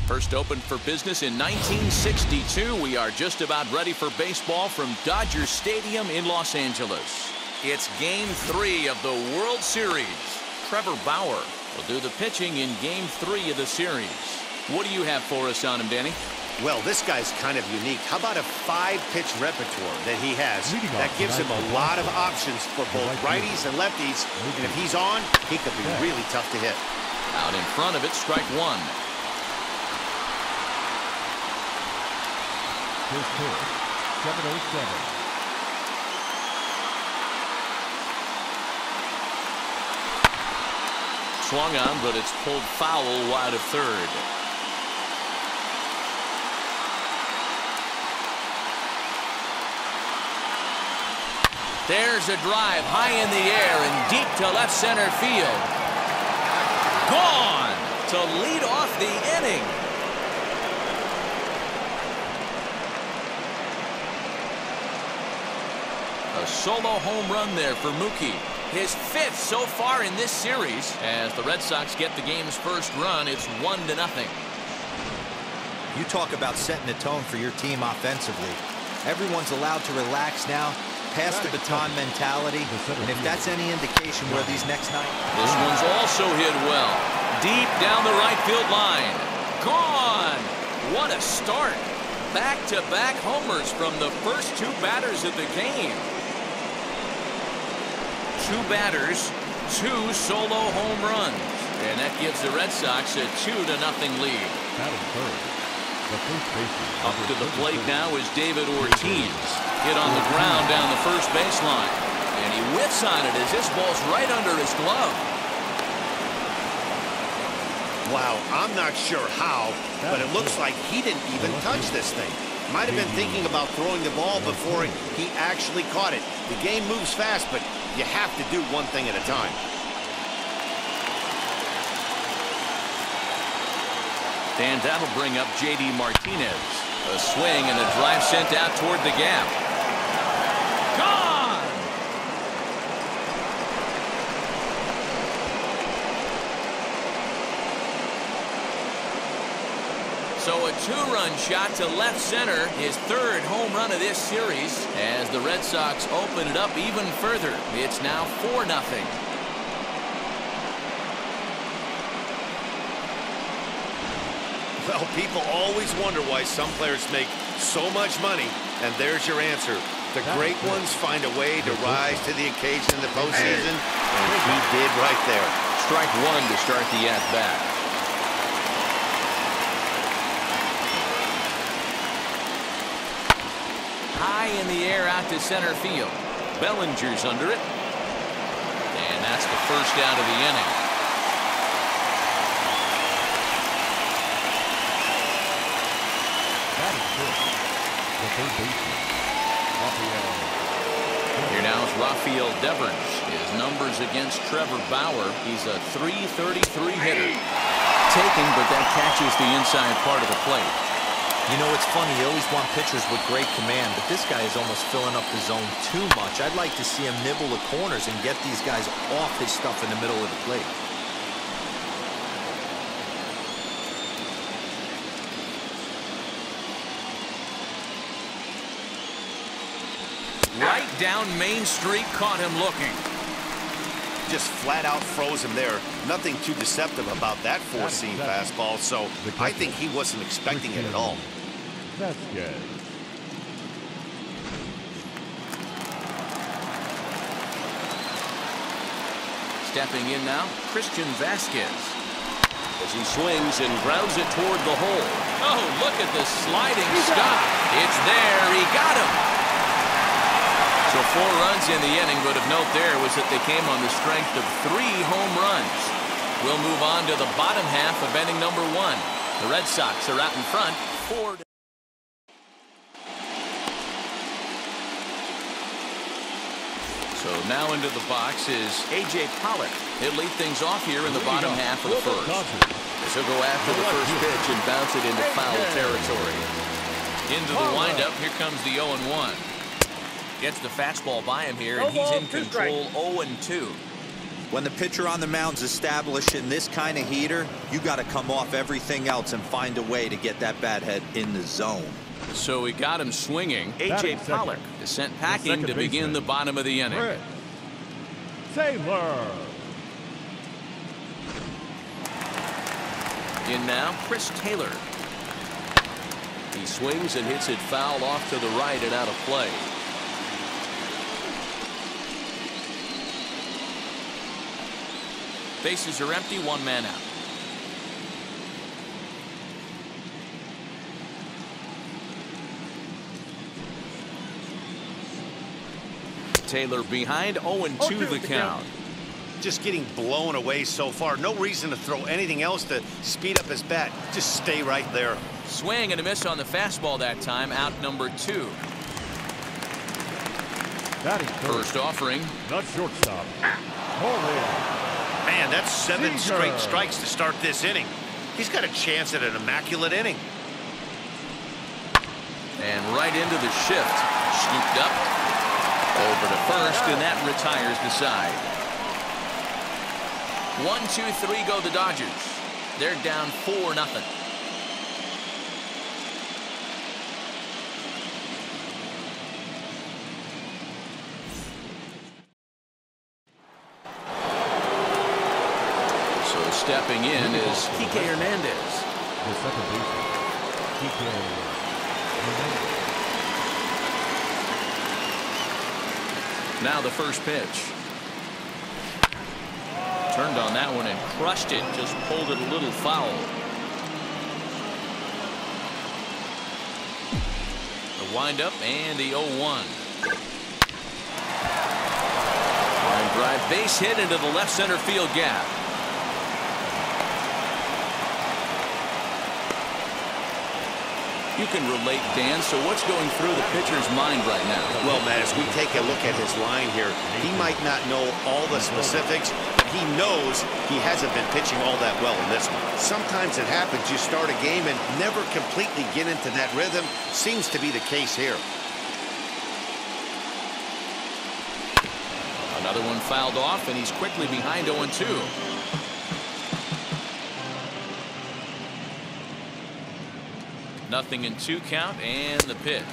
First opened for business in 1962. We are just about ready for baseball from Dodger Stadium in Los Angeles. It's Game 3 of the World Series. Trevor Bauer will do the pitching in Game 3 of the series. What do you have for us on him, Danny? Well, this guy's kind of unique. How about a 5-pitch repertoire that he has? That gives him a lot of options for both righties and lefties. And if he's on, he could be really tough to hit. Out in front of it, strike one. His pitch, 707. Swung on, but it's pulled foul wide of third. There's a drive high in the air and deep to left center field. Gone to lead off the inning. A solo home run there for Mookie. His 5th so far in this series. As the Red Sox get the game's first run, it's 1-0. You talk about setting the tone for your team offensively. Everyone's allowed to relax now, pass the baton mentality, and if that's any indication where these next 9... This one's also hit well. Deep down the right field line. Gone! What a start. Back-to-back homers from the first 2 batters of the game. 2 batters, 2 solo home runs. And that gives the Red Sox a 2-0 lead. Up to the plate now is David Ortiz. Hit on the ground down the first baseline. And he whiffs on it as this ball's right under his glove. Wow, I'm not sure how, but it looks like he didn't even touch this thing. Might have been thinking about throwing the ball before he actually caught it. The game moves fast, but you have to do one thing at a time. And that'll bring up J.D. Martinez. A swing and a drive sent out toward the gap. Gone! So a 2-run shot to left center, his 3rd home run of this series. As the Red Sox open it up even further, it's now 4-0. Well, people always wonder why some players make so much money, and there's your answer. The great ones find a way to rise to the occasion in the postseason, and he did right there. Strike one to start the at-bat. High in the air out to center field. Bellinger's under it. And that's the first out of the inning. Here now is Rafael Devers. His numbers against Trevor Bauer. He's a .333 hitter. Taking, but that catches the inside part of the plate. You know, it's funny, you always want pitchers with great command, but this guy is almost filling up the zone too much. I'd like to see him nibble the corners and get these guys off his stuff in the middle of the plate. Right down Main Street, caught him looking. Just flat out froze him there. Nothing too deceptive about that four-seam fastball, so I think he wasn't expecting it at all. That's good. Stepping in now, Christian Vasquez. As he swings and grounds it toward the hole. Oh, look at the sliding stop. It's there. He got him. So 4 runs in the inning, but of note there was that they came on the strength of 3 home runs. We'll move on to the bottom half of inning number 1. The Red Sox are out in front, 4-0. So now into the box is A.J. Pollock. He'll lead things off here in the bottom half of the first. As he'll go after the first pitch and bounce it into foul territory. Into the windup, here comes the 0-1. Gets the fastball by him here, and he's in control 0-2. When the pitcher on the mound's established in this kind of heater, you got to come off everything else and find a way to get that bat head in the zone. So we got him swinging. A.J. Pollock is sent packing to begin the bottom of the inning. Chris Taylor. In now, Chris Taylor. He swings and hits it foul off to the right and out of play. Bases are empty, one man out. Taylor behind, 0-2 the count. Just getting blown away so far. No reason to throw anything else to speed up his bat. Just stay right there. Swing and a miss on the fastball that time. Out number 2. First offering. The shortstop. Holy. Man, that's 7 straight strikes to start this inning. He's got a chance at an immaculate inning. And right into the shift. Scooped up. Over to first, and that retires the side. 1-2-3 go the Dodgers. They're down 4-0. So stepping in is Kike Hernandez. The second baseman, Kike Hernandez. Now the first pitch. Turned on that one and crushed it. Just pulled it a little foul. The windup and the 0-1. Line drive base hit into the left center field gap. You can relate, Dan. So what's going through the pitcher's mind right now? Well, Matt, as we take a look at his line here, he might not know all the specifics, but he knows he hasn't been pitching all that well in this one. Sometimes it happens. You start a game and never completely get into that rhythm. Seems to be the case here. Another one fouled off, and he's quickly behind 0-2. Nothing in 2 count, and the pitch.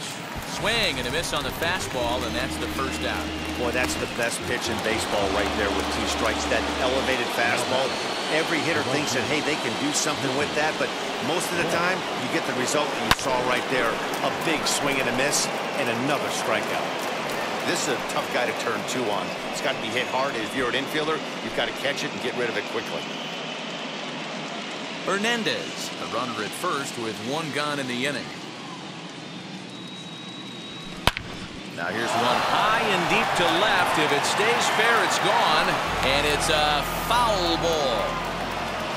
Swing and a miss on the fastball, and that's the first out. Boy, that's the best pitch in baseball right there with 2 strikes. That elevated fastball. Every hitter thinks that, hey, they can do something with that, but most of the time, you get the result that you saw right there. A big swing and a miss, and another strikeout. This is a tough guy to turn 2 on. It's got to be hit hard. If you're an infielder, you've got to catch it and get rid of it quickly. Hernandez, a runner at first with 1 gone in the inning. Now here's one high and deep to left. If it stays fair, it's gone, and it's a foul ball.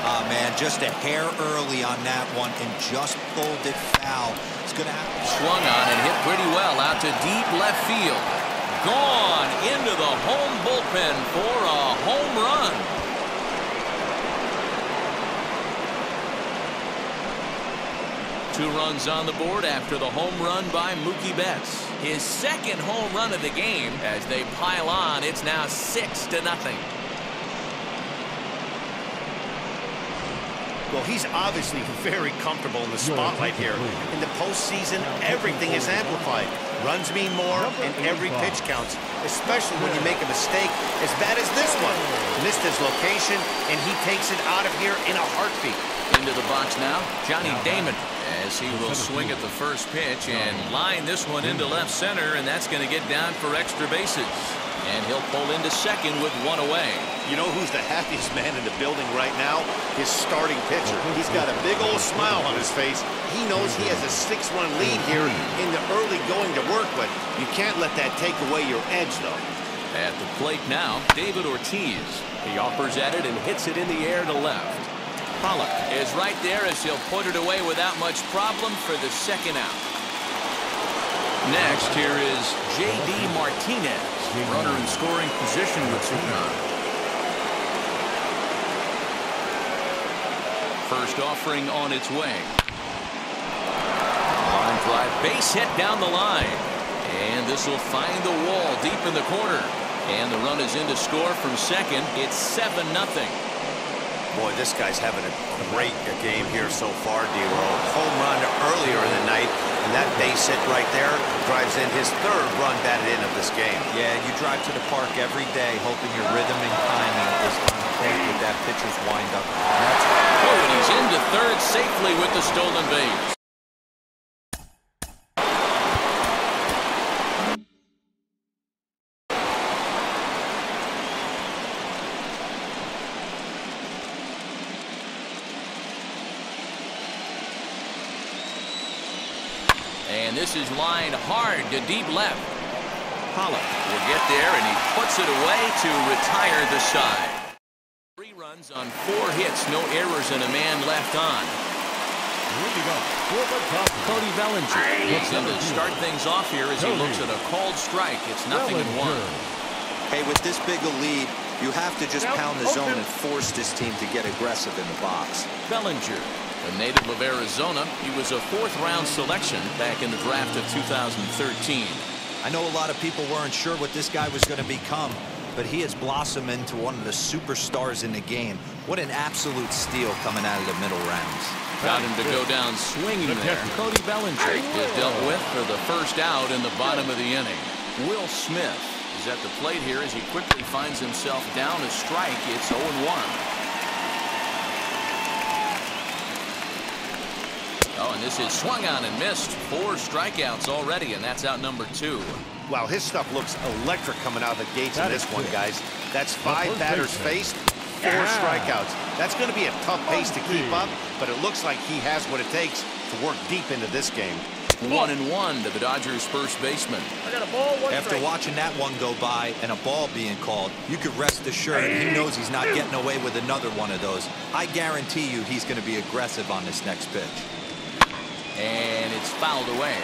Ah, man, just a hair early on that one and just pulled it foul. It's going to happen. Swung on and hit pretty well out to deep left field. Gone into the home bullpen for a home run. Two runs on the board after the home run by Mookie Betts. His second home run of the game. As they pile on, it's now 6-0. Well, he's obviously very comfortable in the spotlight here. In the postseason, everything is amplified. Runs mean more, and every pitch counts, especially when you make a mistake as bad as this one. Missed his location, and he takes it out of here in a heartbeat. Into the box now, Johnny Damon, as he will swing at the first pitch and line this one into left center, and that's going to get down for extra bases. And he'll pull into second with 1 away. You know who's the happiest man in the building right now? His starting pitcher. He's got a big old smile on his face. He knows he has a 6-1 lead here in the early going to work, but you can't let that take away your edge, though. At the plate now, David Ortiz. He offers at it and hits it in the air to left. Pollock is right there as he'll put it away without much problem for the second out. Next, here is J.D. Martinez, runner in scoring position with Sudan. First offering on its way. Line drive, base hit down the line. And this will find the wall deep in the corner. And the run is in to score from second. It's 7-0. Boy, this guy's having a great game here so far, D-Roll. Home run earlier in the night, and that base hit right there drives in his third run batted in of this game. Yeah, you drive to the park every day hoping your rhythm and timing is on point with that pitcher's windup. Oh, and he's into third safely with the stolen base. And this is lined hard to deep left. Pollock will get there, and he puts it away to retire the side. 3 runs on 4 hits, no errors, and a man left on. Cody Bellinger gets in to start things off here as he looks at a called strike. It's 0-1. Hey, with this big a lead, you have to just pound the zone and force this team to get aggressive in the box. Bellinger, a native of Arizona, he was a 4th-round selection back in the draft of 2013. I know a lot of people weren't sure what this guy was going to become, but he has blossomed into one of the superstars in the game. What an absolute steal coming out of the middle rounds. Got him to go down swinging there. Cody Bellinger is dealt with for the first out in the bottom of the inning. Will Smith is at the plate here as he quickly finds himself down a strike. It's 0-1. Oh, and this is swung on and missed. 4 strikeouts already, and that's out number 2. Wow, his stuff looks electric coming out of the gates in this one, guys. That's 5 batters faced, 4 strikeouts. That's going to be a tough pace to keep up, but it looks like he has what it takes to work deep into this game. 1-1 to the Dodgers' first baseman. After watching that one go by and a ball being called, you could rest assured he knows he's not getting away with another one of those. I guarantee you he's going to be aggressive on this next pitch. And it's fouled away.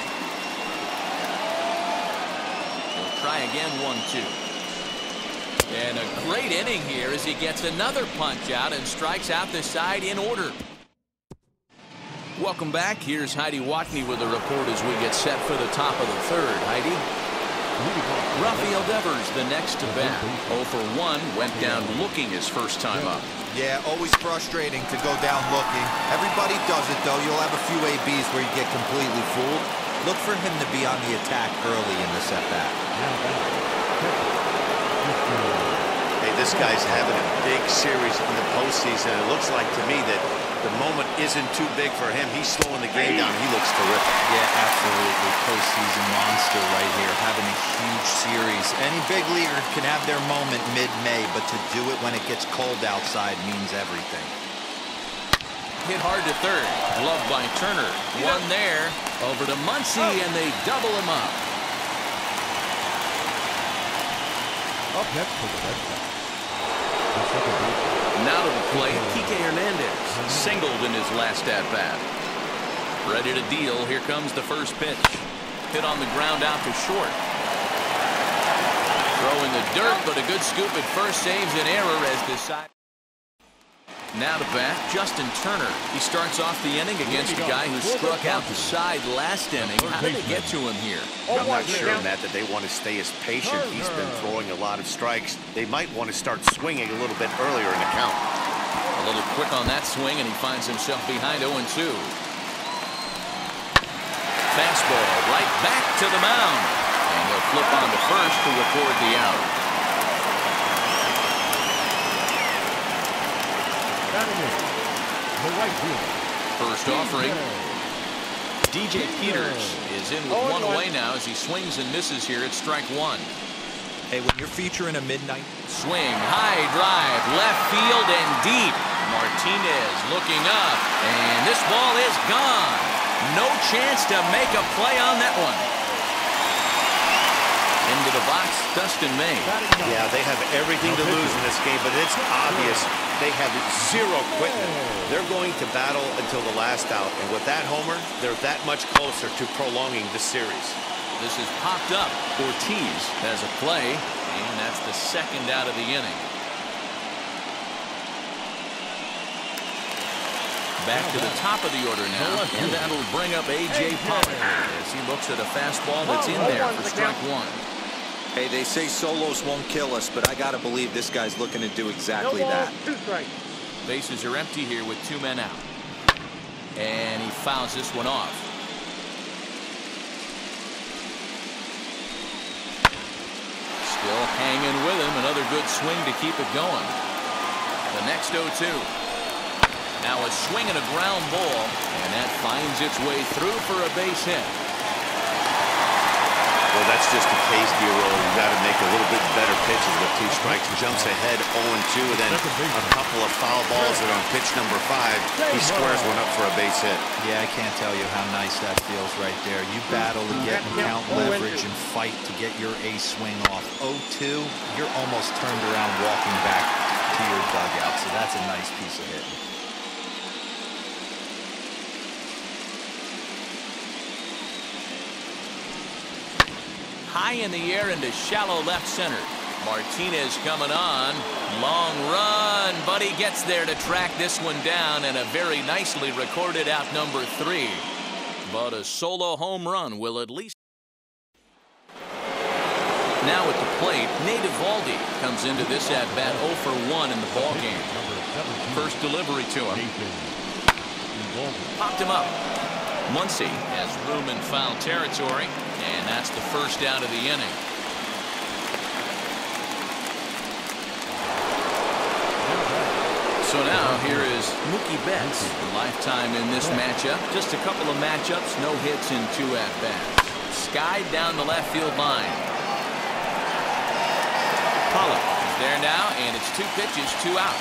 He'll try again, 1-2. And a great inning here as he gets another punch out and strikes out the side in order. Welcome back. Here's Heidi Watney with a report as we get set for the top of the 3rd. Heidi? Rafael Devers, the next to bat. 0 for 1, went down looking his first time up. Yeah, always frustrating to go down looking. Everybody does it, though. You'll have a few ABs where you get completely fooled. Look for him to be on the attack early in the at-bat. Hey, this guy's having a big series in the postseason. It looks like to me that the moment isn't too big for him. He's slowing the game down. He looks terrific. Yeah, absolutely. Postseason monster right here, having a huge series. Any big leaguer can have their moment mid-May, but to do it when it gets cold outside means everything. Hit hard to third. Gloved by Turner. One there. Over to Muncy, and they double him up. Up next for the Red Sox. Now to the plate, Kike Hernandez singled in his last at-bat. Ready to deal. Here comes the first pitch. Hit on the ground out to short. Throw in the dirt, but a good scoop at first saves an error as decided. Now to bat, Justin Turner. He starts off the inning against a guy who struck out the side last inning. How did they get to him here? I'm not sure, Matt, that they want to stay as patient. He's been throwing a lot of strikes. They might want to start swinging a little bit earlier in the count. A little quick on that swing, and he finds himself behind 0-2. Fastball right back to the mound. And they'll flip on to first to record the out. First offering. DJ Peters is in with 1 away now as he swings and misses here at strike 1. Hey, when you're featuring a midnight swing, high drive, left field and deep. Martinez looking up, and this ball is gone. No chance to make a play on that one. Into the box, Dustin May. Yeah, they have everything to lose in this game, but it's obvious they have zero quitting. They're going to battle until the last out, and with that homer, they're that much closer to prolonging the series. This is popped up. Ortiz has a play, and that's the second out of the inning. Back to the top of the order now, and that'll bring up A.J. Pollock as he looks at a fastball that's in there for strike 1. Hey, they say solos won't kill us, but I got to believe this guy's looking to do exactly that. Bases are empty here with 2 men out. And he fouls this one off. Still hanging with him. Another good swing to keep it going. The next 0-2. Now a swing and a ground ball. And that finds its way through for a base hit. Well, that's just a case, D-Roll. You got to make a little bit better pitches with 2 strikes. Jumps ahead 0-2, and then a couple of foul balls, and on pitch number 5, he squares one up for a base hit. Yeah, I can't tell you how nice that feels right there. You battle to get and count leverage and fight to get your ace swing off. 0-2, you're almost turned around walking back to your dugout, so that's a nice piece of hitting. High in the air into shallow left center. Martinez coming on. Long run, but he gets there to track this one down, and a very nicely recorded out number 3. But a solo home run will at least. Now at the plate, Nate Eovaldi comes into this at bat 0 for 1 in the ball game. First delivery to him. Popped him up. Muncy has room in foul territory, and that's the first out of the inning. So now here is Mookie Betts, lifetime in this matchup. Just a couple of matchups, no hits in 2 at-bats. Skied down the left field line. Pollock is there now, and it's 2 pitches, 2 out.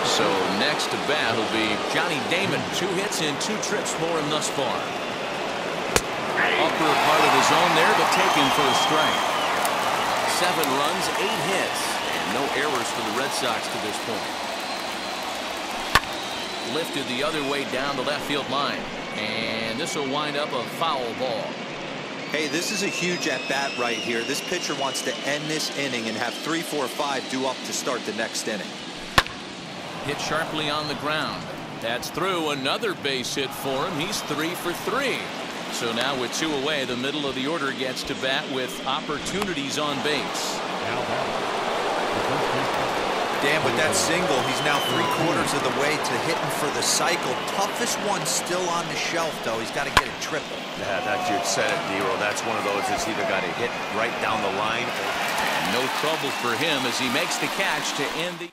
So next to bat will be Johnny Damon. 2 hits and 2 trips for him thus far. Upper part of the zone there, but taken for a strike. 7 runs, 8 hits, and no errors for the Red Sox to this point. Lifted the other way down the left field line, and this will wind up a foul ball. Hey, this is a huge at-bat right here. This pitcher wants to end this inning and have 3, 4, 5 due up to start the next inning. Hit sharply on the ground. That's through. Another base hit for him. He's 3 for 3. So now with 2 away, the middle of the order gets to bat with opportunities on base. Dan, with that single, he's now 3/4 of the way to hitting for the cycle. Toughest one still on the shelf, though. He's got to get a triple. Yeah, that's you said it, D-Roll. That's one of those that's either got to hit right down the line. And no trouble for him as he makes the catch to end the.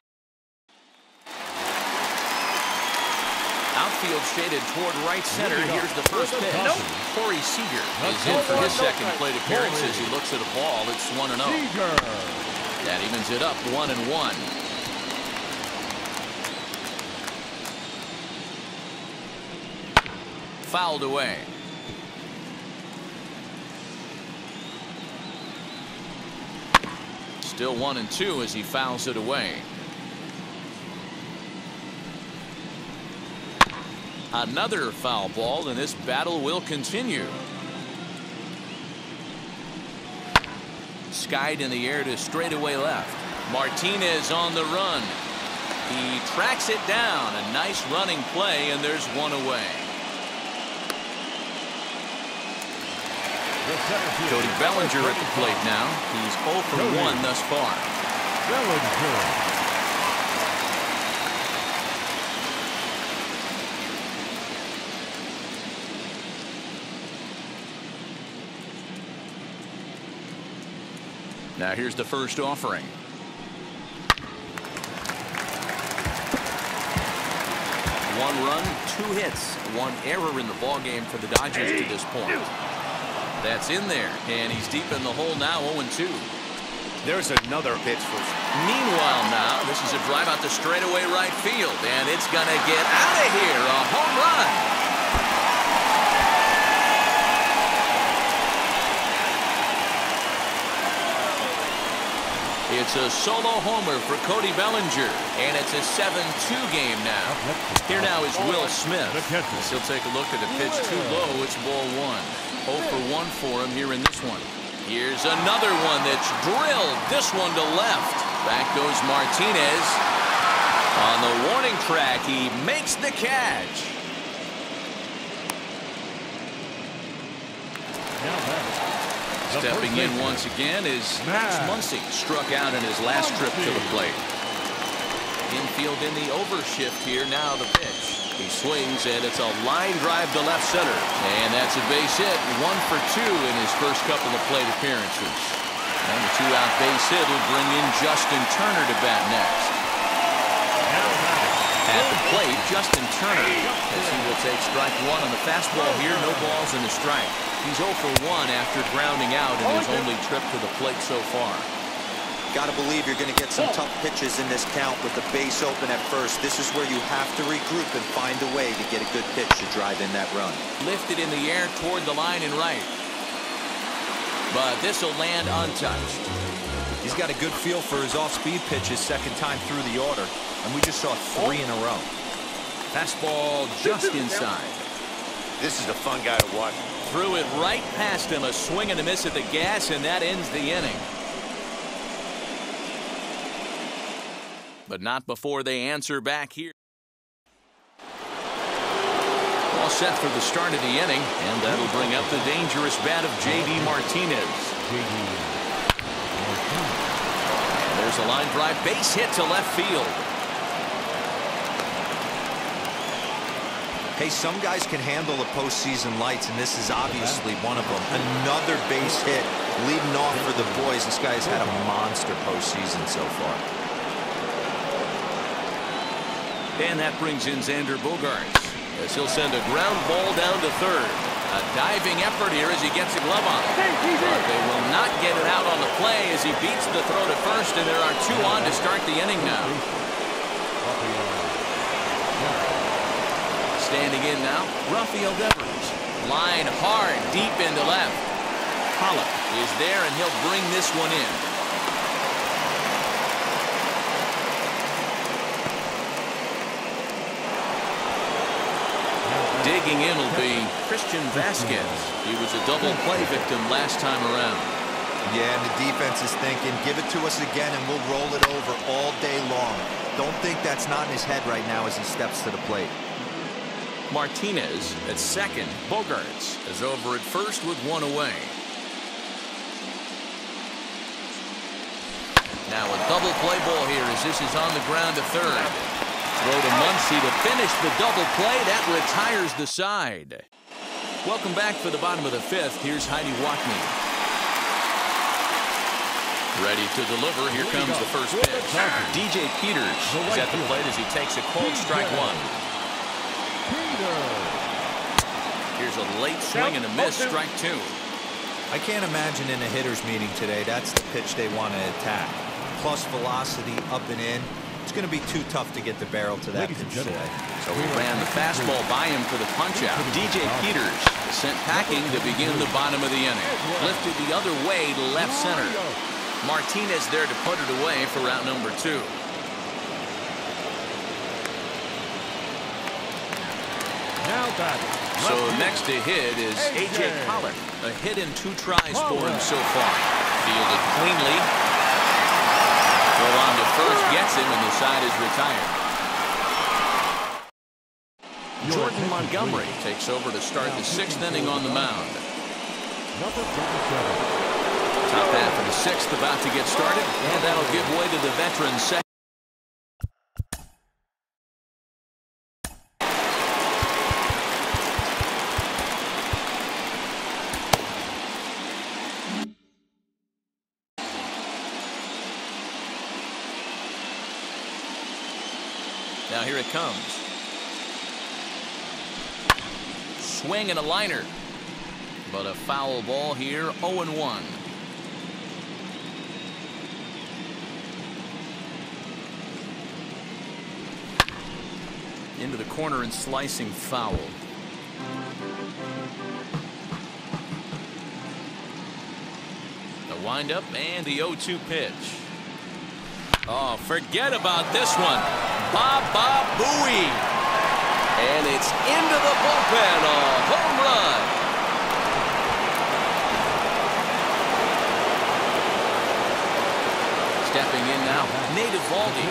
Outfield shaded toward right center. Here's the first pitch. Corey Seager is in for his second plate appearance as he looks at a ball. It's 1-0. That evens it up 1-1. Fouled away. Still 1-2 as he fouls it away. Another foul ball, and this battle will continue. Skied in the air to straightaway left. Martinez on the run. He tracks it down. A nice running play, and there's 1 away. Cody Bellinger at the plate now. He's 0 for 1 thus far. Bellinger. Now here's the first offering. One run, 2 hits, 1 error in the ballgame for the Dodgers to this point. That's in there, and he's deep in the hole now, 0-2. There's another pitch for. Meanwhile now, this is a drive out to straightaway right field, and it's going to get out of here. A home run. It's a solo homer for Cody Bellinger, and it's a 7-2 game now. Here now is Will Smith. He'll take a look at the pitch too low. It's ball 1. 0 for 1 for him here in this one. Here's another one that's drilled. This one to left. Back goes Martinez. On the warning track, he makes the catch. Stepping in once again is Max Muncy. Struck out in his last trip to the plate. Infield in the overshift here. Now the pitch. He swings, and it's a line drive to left center. And that's a base hit. 1 for 2 in his first couple of plate appearances. And the 2-out base hit will bring in Justin Turner to bat next. At the plate, Justin Turner, as he will take strike 1 on the fastball here. No balls and a strike. He's 0 for 1 after grounding out in his only trip to the plate so far. Got to believe you're going to get some tough pitches in this count with the base open at first. This is where you have to regroup and find a way to get a good pitch to drive in that run. Lifted in the air toward the line and right. But this will land untouched. He's got a good feel for his off-speed pitches second time through the order. And we just saw 3 in a row. Fastball just inside. This is a fun guy to watch. Threw it right past him. A swing and a miss at the gas, and that ends the inning. But not before they answer back here. All set for the start of the inning, and that'll bring up the dangerous bat of J.D. Martinez. And there's a line drive base hit to left field. Hey, some guys can handle the postseason lights, and this is obviously one of them. Another base hit leading off for the boys. This guy's had a monster postseason so far. And that brings in Xander Bogart, as he'll send a ground ball down to third. A diving effort here as he gets a glove on. But they will not get it out on the play as he beats the throw to first, and there are 2 on to start the inning now. Standing in now, Rafael Devers. Line hard, deep into left. Pollock is there, and he'll bring this one in. Digging in will be Christian Vasquez. He was a double play victim last time around. Yeah, and the defense is thinking, give it to us again and we'll roll it over all day long. Don't think that's not in his head right now as he steps to the plate. Martinez at second. Bogarts is over at first with 1 away. Now a double play ball here as this is on the ground to third. Throw to Muncy to finish the double play. That retires the side. Welcome back for the bottom of the 5th. Here's Heidi Watney. Ready to deliver. Here comes the first pitch. DJ Peters is at the plate as he takes a cold strike 1. Here's a late swing and a miss, strike 2. I can't imagine in a hitter's meeting today that's the pitch they want to attack. Plus velocity up and in. It's going to be too tough to get the barrel to that pitch today. So he ran the fastball by him for the punch-out. DJ Peters sent packing to begin the bottom of the inning. Lifted the other way to left center. Martinez there to put it away for route number 2. So next to hit is A.J. Pollock. A hit in 2 tries for him so far. Fielded cleanly. Throw on to first, gets him, and the side is retired. Jordan Montgomery takes over to start the 6th inning on the mound. Top half of the 6th about to get started, and that'll give way to the veteran second. Now here it comes. Swing and a liner. But a foul ball here, 0-1. Into the corner and slicing foul. The windup and the 0-2 pitch. Oh, forget about this one. Baba Booey. And it's into the bullpen. A home run. Stepping in now, Nate Eovaldi.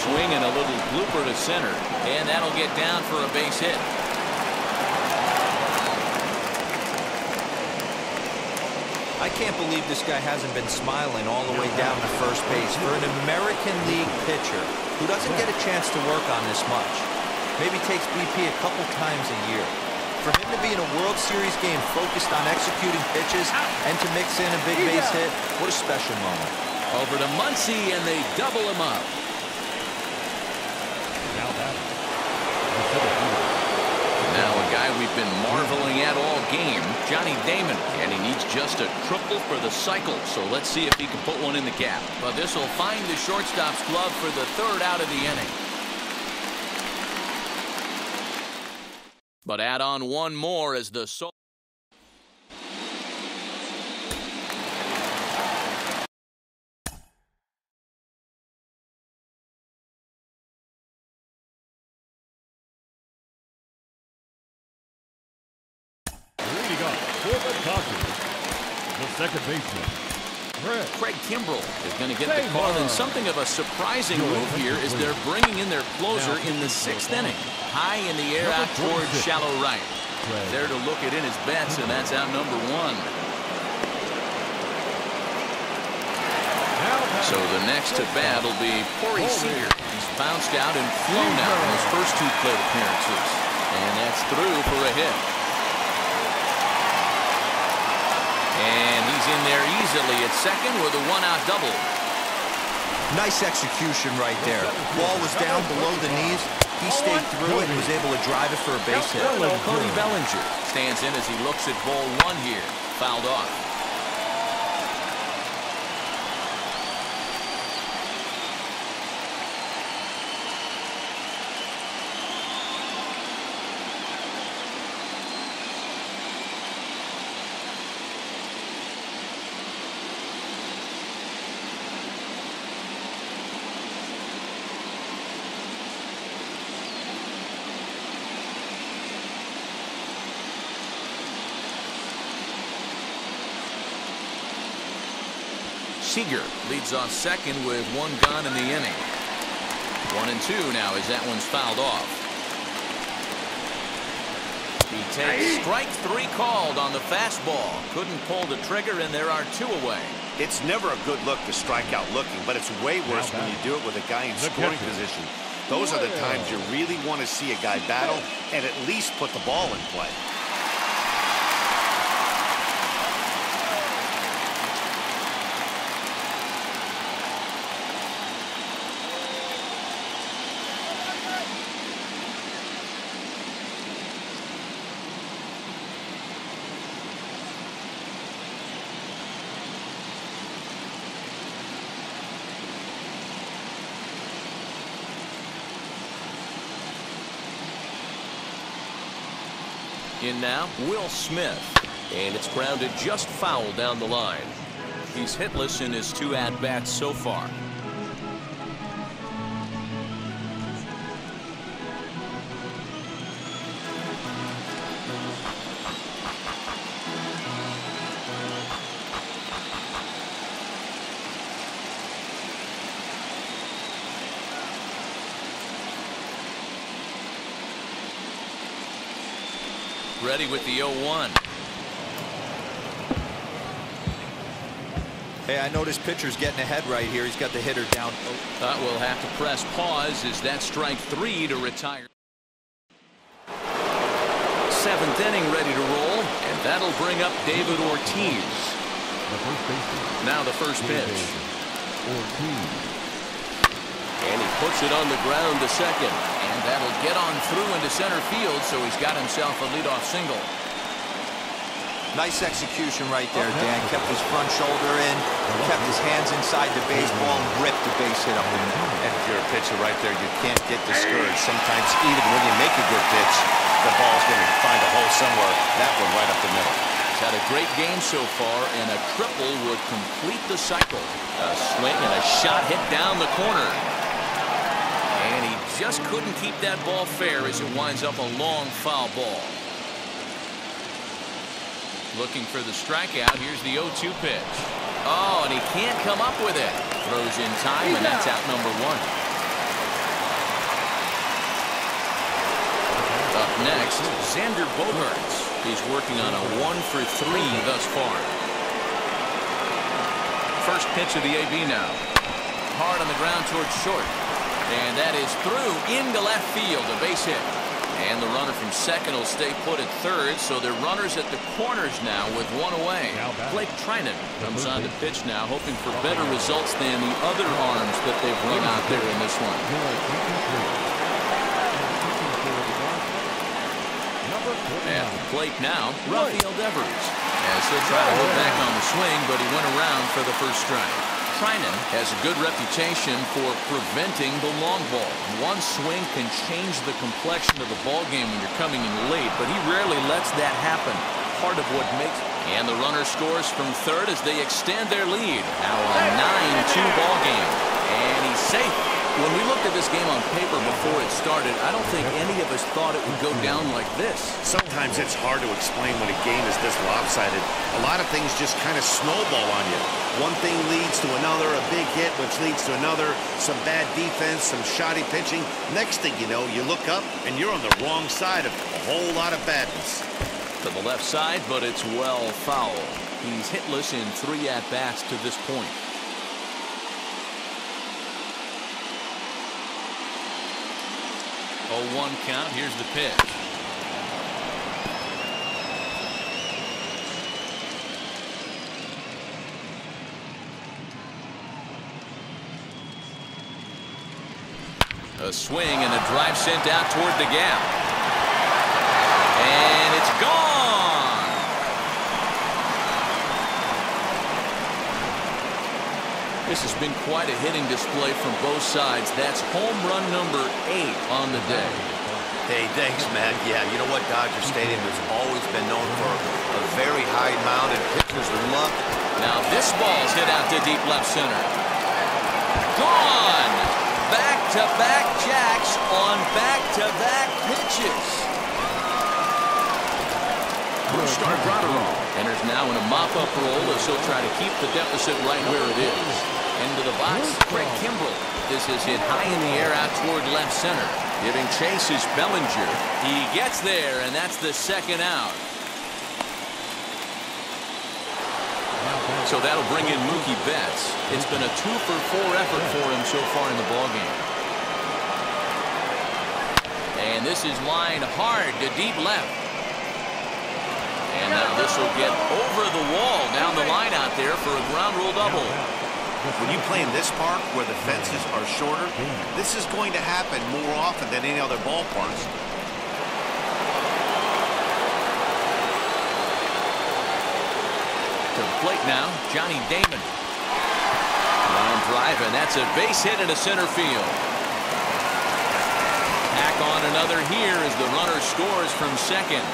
Swinging a little blooper to center. And that'll get down for a base hit. I can't believe this guy hasn't been smiling all the way down to first base for an American League pitcher who doesn't get a chance to work on this much. Maybe takes BP a couple times a year. For him to be in a World Series game focused on executing pitches and to mix in a big base hit, what a special moment. Over to Muncy, and they double him up. Now a guy we've been marveling at all game, Johnny Damon, and he needs just a triple for the cycle, so let's see if he can put one in the cap. But this will find the shortstop's glove for the third out of the inning. But add on one more as the the second baseman, Craig Kimbrell is going to get the call, and something of a surprising move here is they're bringing in their closer in the 6th inning. High in the air out towards shallow right. There to look it in his bets, and that's out number 1. So the next to bat will be Corey Seager. He's bounced out and flown out in his first 2 plate appearances. And that's through for a hit. And he's in there easily at second with a 1-out double. Nice execution right there. Ball was down below the knees. He stayed through it and was able to drive it for a base hit. Cody Bellinger stands in as he looks at ball 1 here. Fouled off. Seager leads off second with 1 gone in the inning. 1-2 now as that one's fouled off. He takes strike 3 called on the fastball. Couldn't pull the trigger, and there are 2 away. It's never a good look to strike out looking, but it's way worse when you do it with a guy in scoring position. Those are the times you really want to see a guy battle and at least put the ball in play. In now, Will Smith, and it's grounded just foul down the line. He's hitless in his 2 at-bats so far. Ready with the 0-1. Hey, I noticed pitcher's getting ahead right here. He's got the hitter down. We'll have to press pause as that strike 3 to retire. 7th inning ready to roll, and that'll bring up David Ortiz. Now the first pitch. And he puts it on the ground to second. And that'll get on through into center field, so he's got himself a leadoff single. Nice execution right there, Dan. Kept his front shoulder in, kept his hands inside the baseball, and ripped the base hit up in there. And if you're a pitcher right there, you can't get discouraged. Sometimes even when you make a good pitch, the ball's going to find a hole somewhere. That one right up the middle. He's had a great game so far, and a triple would complete the cycle. A swing and a shot hit down the corner. And he just couldn't keep that ball fair as it winds up a long foul ball. Looking for the strikeout. Here's the 0-2 pitch. Oh, and he can't come up with it. Throws in time, and that's out number 1. Up next, Xander Bogart. He's working on a 1 for 3 thus far. first pitch of the AB now. Hard on the ground towards short. And that is through into left field, a base hit. And the runner from second will stay put at third, so they're runners at the corners now with one away. Blake Trinan comes on to pitch now, hoping for better results than the other arms that they've run out there in this one. At the plate now, Rafael Devers. As he'll try to hold back on the swing, but he went around for the first strike. Trinan has a good reputation for preventing the long ball. One swing can change the complexion of the ball game when you're coming in late, but he rarely lets that happen. Part of what makes... And the runner scores from third as they extend their lead. Now a 9-2 ball game. And he's safe. When we looked at this game on paper before it started, I don't think any of us thought it would go down like this. Sometimes it's hard to explain when a game is this lopsided. A lot of things just kind of snowball on you. One thing leads to another, a big hit, which leads to another, some bad defense, some shoddy pitching. Next thing you know, you look up and you're on the wrong side of a whole lot of badness. To the left side, but it's well foul. He's hitless in 3 at-bats to this point. 0-1 count. Here's the pitch. A swing and a drive sent out toward the gap. And it's gone. This has been quite a hitting display from both sides. That's home run number 8 on the day. Hey, thanks, man. Yeah, you know what? Dodger Stadium has always been known for a very high-mounted pitcher's luck. Now this ball's hit out to deep left center. Gone! Back-to-back jacks on back-to-back pitches. Start Brodero enters now in a mop-up role as he'll try to keep the deficit right where it is. Into the box, Craig Kimbrell. This is hit high in the air out toward left center. Giving chase is Bellinger. He gets there, and that's the second out. So that'll bring in Mookie Betts. It's been a 2-for-4 effort for him so far in the ballgame. And this is lined hard to deep left. And now this will get over the wall down the line out there for a ground rule double. When you play in this park where the fences are shorter, this is going to happen more often than any other ballparks. To the plate now, Johnny Damon. Line drive, and that's a base hit into center field. Tack on another here as the runner scores from second.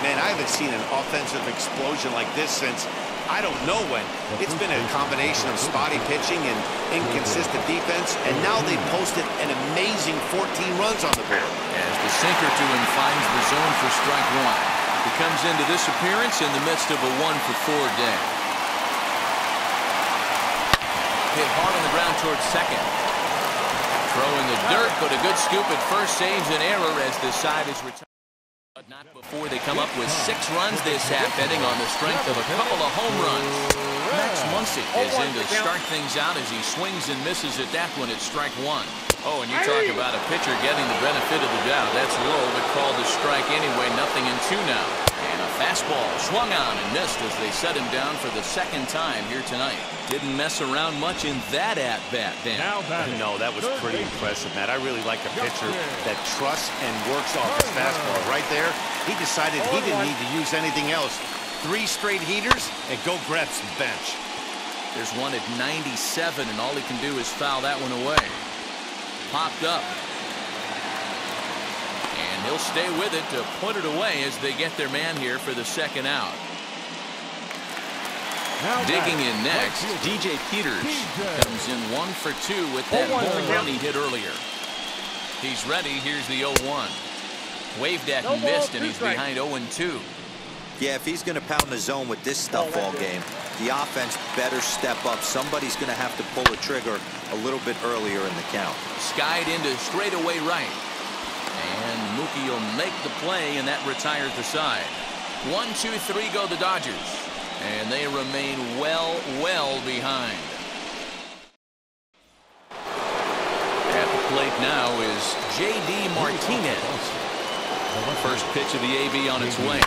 Man, I haven't seen an offensive explosion like this since I don't know when. It's been a combination of spotty pitching and inconsistent defense, and now they've posted an amazing 14 runs on the board. As the sinker to him finds the zone for strike 1. He comes into this appearance in the midst of a 1-for-4 day. Hit hard on the ground towards second. Throwing the dirt, but a good scoop at first saves an error as the side is retired. But not before they come up with 6 runs this half inning on the strength of a couple of home runs. Max Muncy is in to start things out as he swings and misses at that one at strike 1. Oh, and you talk about a pitcher getting the benefit of the doubt. That's low, but called a strike anyway. 0-2 now. And a fastball swung on and missed as they set him down for the second time here tonight. Didn't mess around much in that at-bat, Dan. No, that was pretty impressive, Matt. I really like a pitcher that trusts and works off his fastball. Right there, he decided he didn't need to use anything else. 3 straight heaters and go grab some bench. There's one at 97, and all he can do is foul that one away. Popped up. And he'll stay with it to put it away as they get their man here for the second out. Digging in next, DJ Peters comes in 1 for 2 with that home run he hit earlier. He's ready. Here's the 0-1. Waved at and missed, and he's behind 0-2. Yeah, if he's going to pound the zone with this stuff all game, the offense better step up. Somebody's going to have to pull the trigger a little bit earlier in the count. Skied into straightaway right. And Mookie will make the play, and that retires the side. 1, 2, 3 go the Dodgers. And they remain well behind. At the plate now is J.D. Martinez. First pitch of the AB on its way.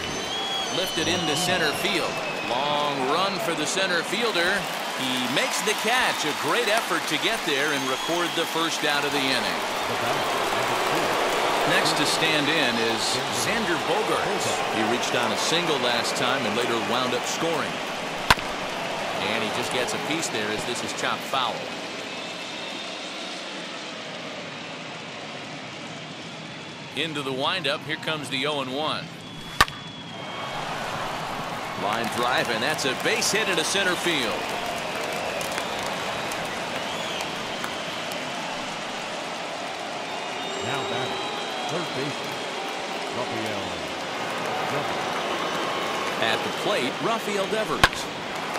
Lifted into center field. Long run for the center fielder. He makes the catch. A great effort to get there and record the first out of the inning. Next to stand in is Xander Bogart. He reached on a single last time and later wound up scoring. And he just gets a piece there as this is chopped foul. Into the windup. Here comes the 0-1. Line drive, and that's a base hit into center field. Now batting, third baseman, Rafael Devers. At the plate, Rafael Devers.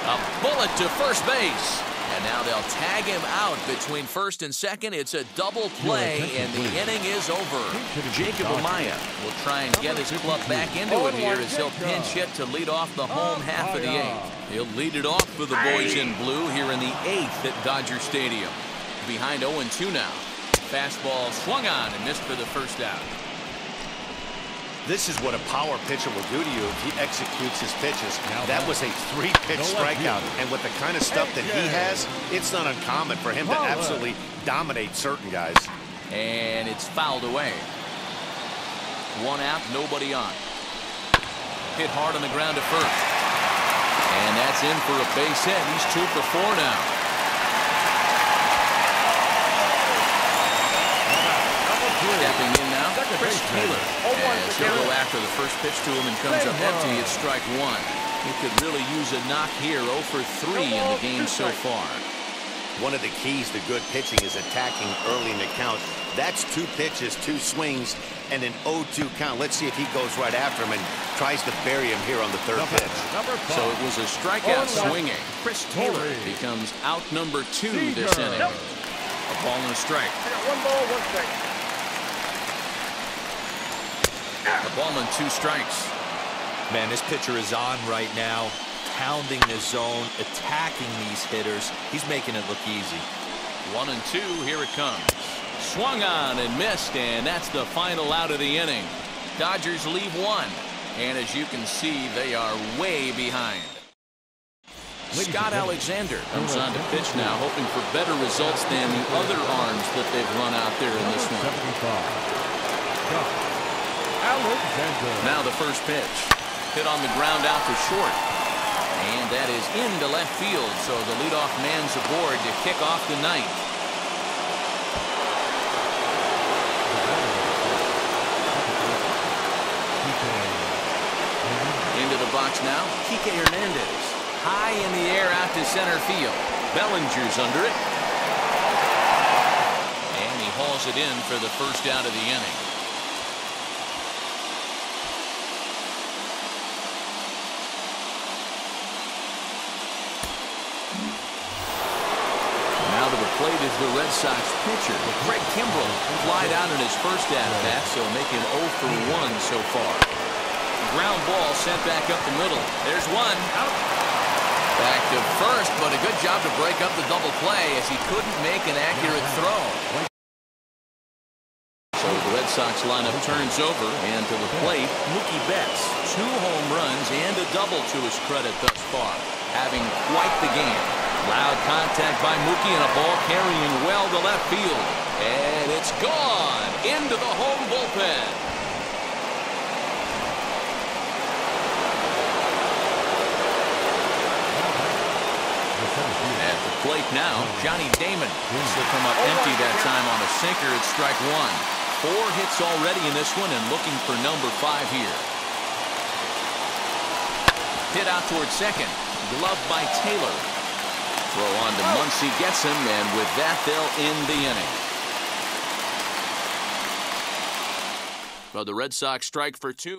A bullet to first base. And now they'll tag him out between first and second. It's a double play, and the inning is over. Jacob Amaya will try and get his club back into it here as he'll pinch hit to lead off the home half of the eighth. He'll lead it off for the boys in blue here in the eighth at Dodger Stadium. Behind 0-2 now. Fastball swung on and missed for the first out. This is what a power pitcher will do to you if he executes his pitches. That was a 3-pitch strikeout, and with the kind of stuff that he has, it's not uncommon for him to absolutely dominate certain guys. And it's fouled away. One out, nobody on. Hit hard on the ground to first. And that's in for a base hit. He's 2 for 4 now. Stepping in now, Chris Taylor. As he'll go after the first pitch to him and comes up empty at strike 1. He could really use a knock here. 0 for 3 in the game so far. One of the keys to good pitching is attacking early in the count. That's 2 pitches, 2 swings, and an 0-2 count. Let's see if he goes right after him and tries to bury him here on the third pitch. So it was a strikeout swinging. Chris Taylor becomes out number 2 this inning. A ball and a strike. One ball, 1 strike. A ball and 2 strikes. Man, this pitcher is on right now, pounding the zone, attacking these hitters. He's making it look easy. 1-2, here it comes. Swung on and missed, and that's the final out of the inning. Dodgers leave 1, and as you can see, they are way behind. Scott Alexander comes on to pitch now, hoping for better results than the other arms that they've run out there in this one. Now the first pitch. Hit on the ground out for short. And that is into left field, so the leadoff man's aboard to kick off the ninth. Into the box now, Kike Hernandez. High in the air out to center field. Bellinger's under it. And he hauls it in for the first out of the inning. Now to the plate is the Red Sox pitcher. Greg Kimbrell flied out in his first at-bat, so making 0 for 1 so far. Ground ball sent back up the middle. There's one. Out. Back to first, but a good job to break up the double play as he couldn't make an accurate throw. So the Red Sox lineup turns over, and to the plate, Mookie Betts. 2 home runs and a double to his credit thus far. Having quite the game. Loud contact by Mookie and a ball carrying well to left field. And it's gone into the home bullpen. At the plate now, Johnny Damon. This will come up empty that time on a sinker at strike 1. 4 hits already in this one and looking for number 5 here. Hit out towards second. Glove by Taylor. Throw on to Muncy, gets him, and with that, they'll end the inning. Well, the Red Sox strike for 2.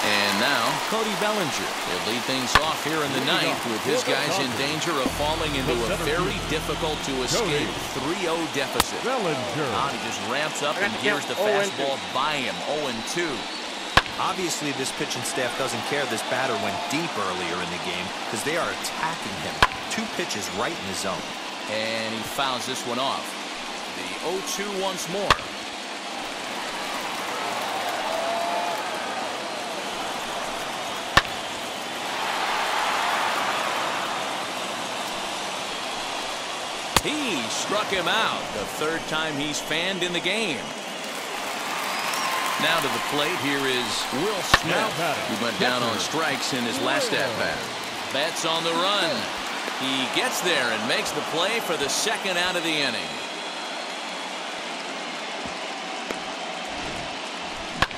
And now, Cody Bellinger. They'll lead things off here in the ninth with his guys in danger of falling into a very difficult-to-escape 3-0 deficit. Bellinger. Now he just ramps up and hears the fastball by him. 0-2. Obviously, this pitching staff doesn't care this batter went deep earlier in the game because they are attacking him. 2 pitches right in the zone. And he fouls this one off. The 0-2 once more. He struck him out. The 3rd time he's fanned in the game. Now to the plate, here is Will Smith, who went down on strikes in his last at-bat. Betts on the run. He gets there and makes the play for the 2nd out of the inning.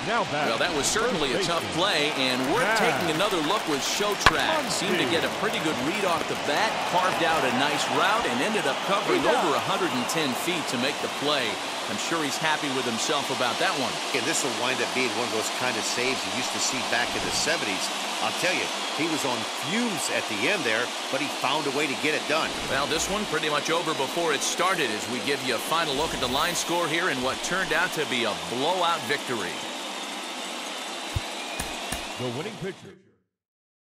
Well, that was certainly a tough play, and we're taking another look with Show Track. Seemed to get a pretty good read off the bat, carved out a nice route, and ended up covering over 110 feet to make the play. I'm sure he's happy with himself about that one. And this will wind up being one of those kind of saves you used to see back in the 70s. I'll tell you, he was on fumes at the end there, but he found a way to get it done. Well, this one pretty much over before it started as we give you a final look at the line score here in what turned out to be a blowout victory. The winning pitcher